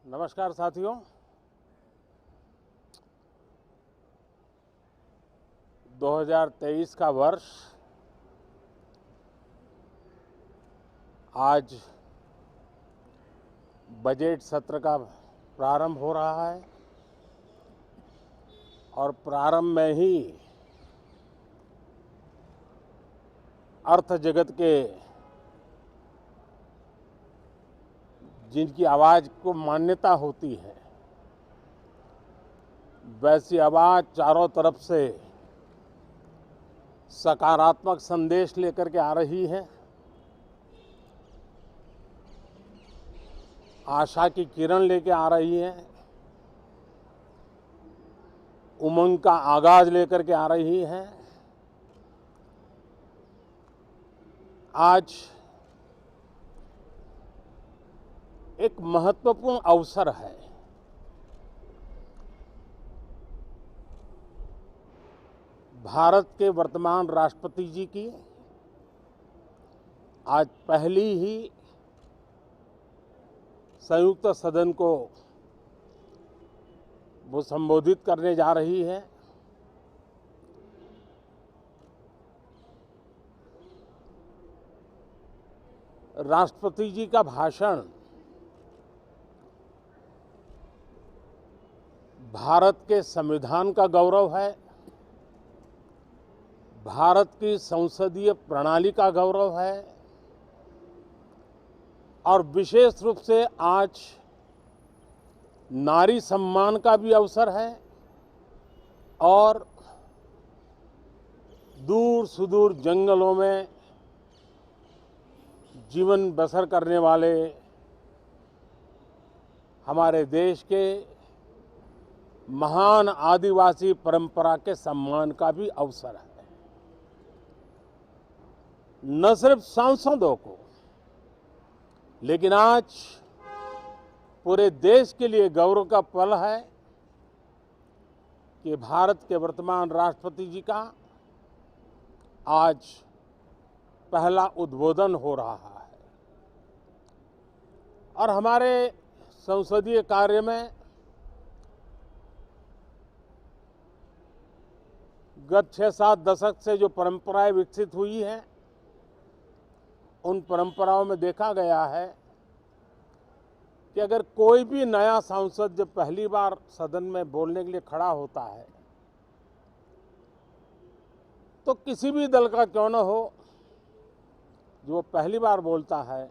नमस्कार साथियों। 2023 का वर्ष आज बजट सत्र का प्रारंभ हो रहा है और प्रारंभ में ही अर्थ जगत के जिनकी आवाज़ को मान्यता होती है वैसी आवाज़ चारों तरफ से सकारात्मक संदेश लेकर के आ रही है। आशा की किरण लेके आ रही है, उमंग का आगाज लेकर के आ रही है। आज एक महत्वपूर्ण अवसर है। भारत के वर्तमान राष्ट्रपति जी की आज पहली ही संयुक्त सदन को वो संबोधित करने जा रही है। राष्ट्रपति जी का भाषण भारत के संविधान का गौरव है, भारत की संसदीय प्रणाली का गौरव है और विशेष रूप से आज नारी सम्मान का भी अवसर है और दूर सुदूर जंगलों में जीवन बसर करने वाले हमारे देश के महान आदिवासी परंपरा के सम्मान का भी अवसर है। न सिर्फ सांसदों को लेकिन आज पूरे देश के लिए गौरव का पल है कि भारत के वर्तमान राष्ट्रपति जी का आज पहला उद्बोधन हो रहा है और हमारे संसदीय कार्य में गत 6-7 दशक से जो परंपराएं विकसित हुई हैं, उन परंपराओं में देखा गया है कि अगर कोई भी नया सांसद जब पहली बार सदन में बोलने के लिए खड़ा होता है तो किसी भी दल का क्यों न हो, जो पहली बार बोलता है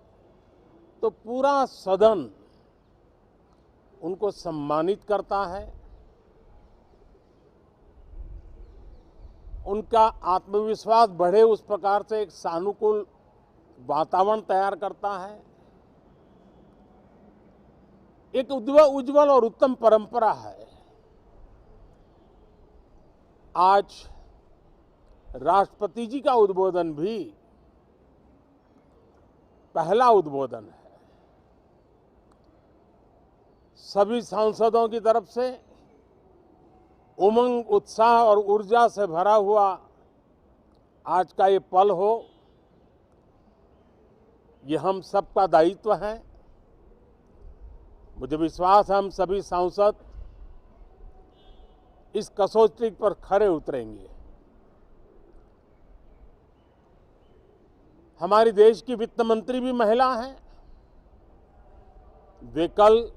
तो पूरा सदन उनको सम्मानित करता है, उनका आत्मविश्वास बढ़े उस प्रकार से एक सानुकूल वातावरण तैयार करता है। एक उज्जवल और उत्तम परंपरा है। आज राष्ट्रपति जी का उद्बोधन भी पहला उद्बोधन है। सभी सांसदों की तरफ से उमंग, उत्साह और ऊर्जा से भरा हुआ आज का ये पल हो, ये हम सबका दायित्व है। मुझे विश्वास है हम सभी सांसद इस कसौटी पर खरे उतरेंगे। हमारी देश की वित्त मंत्री भी महिला हैं। वे कल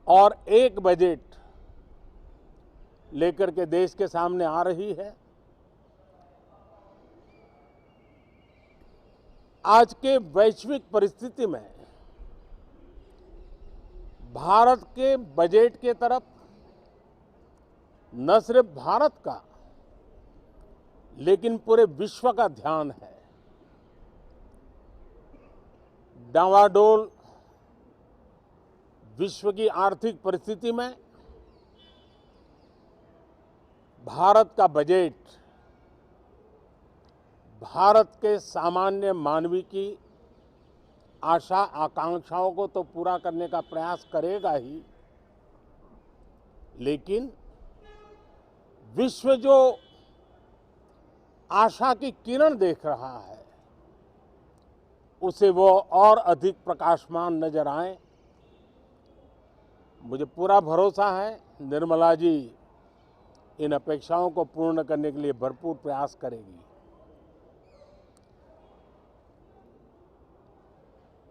और एक बजट लेकर के देश के सामने आ रही है। आज के वैश्विक परिस्थिति में भारत के बजट के तरफ न सिर्फ भारत का लेकिन पूरे विश्व का ध्यान है। डावाडोल विश्व की आर्थिक परिस्थिति में भारत का बजट भारत के सामान्य मानवी की आशा आकांक्षाओं को तो पूरा करने का प्रयास करेगा ही, लेकिन विश्व जो आशा की किरण देख रहा है उसे वो और अधिक प्रकाशमान नजर आए, मुझे पूरा भरोसा है निर्मला जी इन अपेक्षाओं को पूर्ण करने के लिए भरपूर प्रयास करेगी।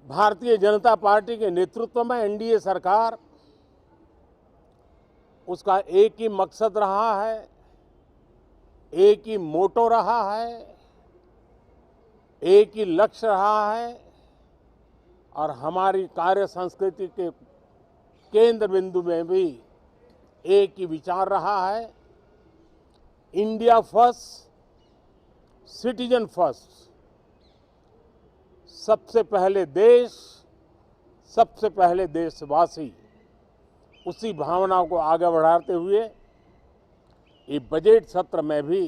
भारतीय जनता पार्टी के नेतृत्व में एनडीए सरकार, उसका एक ही मकसद रहा है, एक ही मोटो रहा है, एक ही लक्ष्य रहा है और हमारी कार्य संस्कृति के केंद्र बिंदु में भी एक ही विचार रहा है, इंडिया फर्स्ट, सिटीजन फर्स्ट। सबसे पहले देश, सबसे पहले देशवासी, उसी भावना को आगे बढ़ाते हुए ये बजट सत्र में भी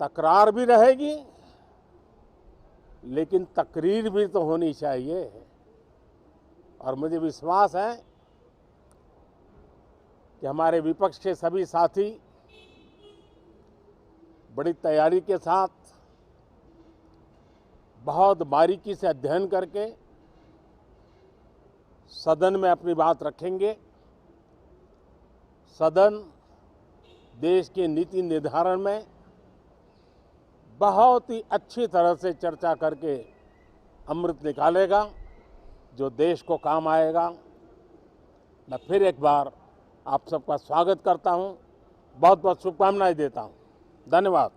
तकरार भी रहेगी, लेकिन तकरीर भी तो होनी चाहिए। और मुझे विश्वास है कि हमारे विपक्ष के सभी साथी बड़ी तैयारी के साथ, बहुत बारीकी से अध्ययन करके सदन में अपनी बात रखेंगे। सदन देश के नीति निर्धारण में बहुत ही अच्छी तरह से चर्चा करके अमृत निकालेगा, जो देश को काम आएगा। मैं फिर एक बार आप सबका स्वागत करता हूं, बहुत बहुत शुभकामनाएं देता हूं। धन्यवाद।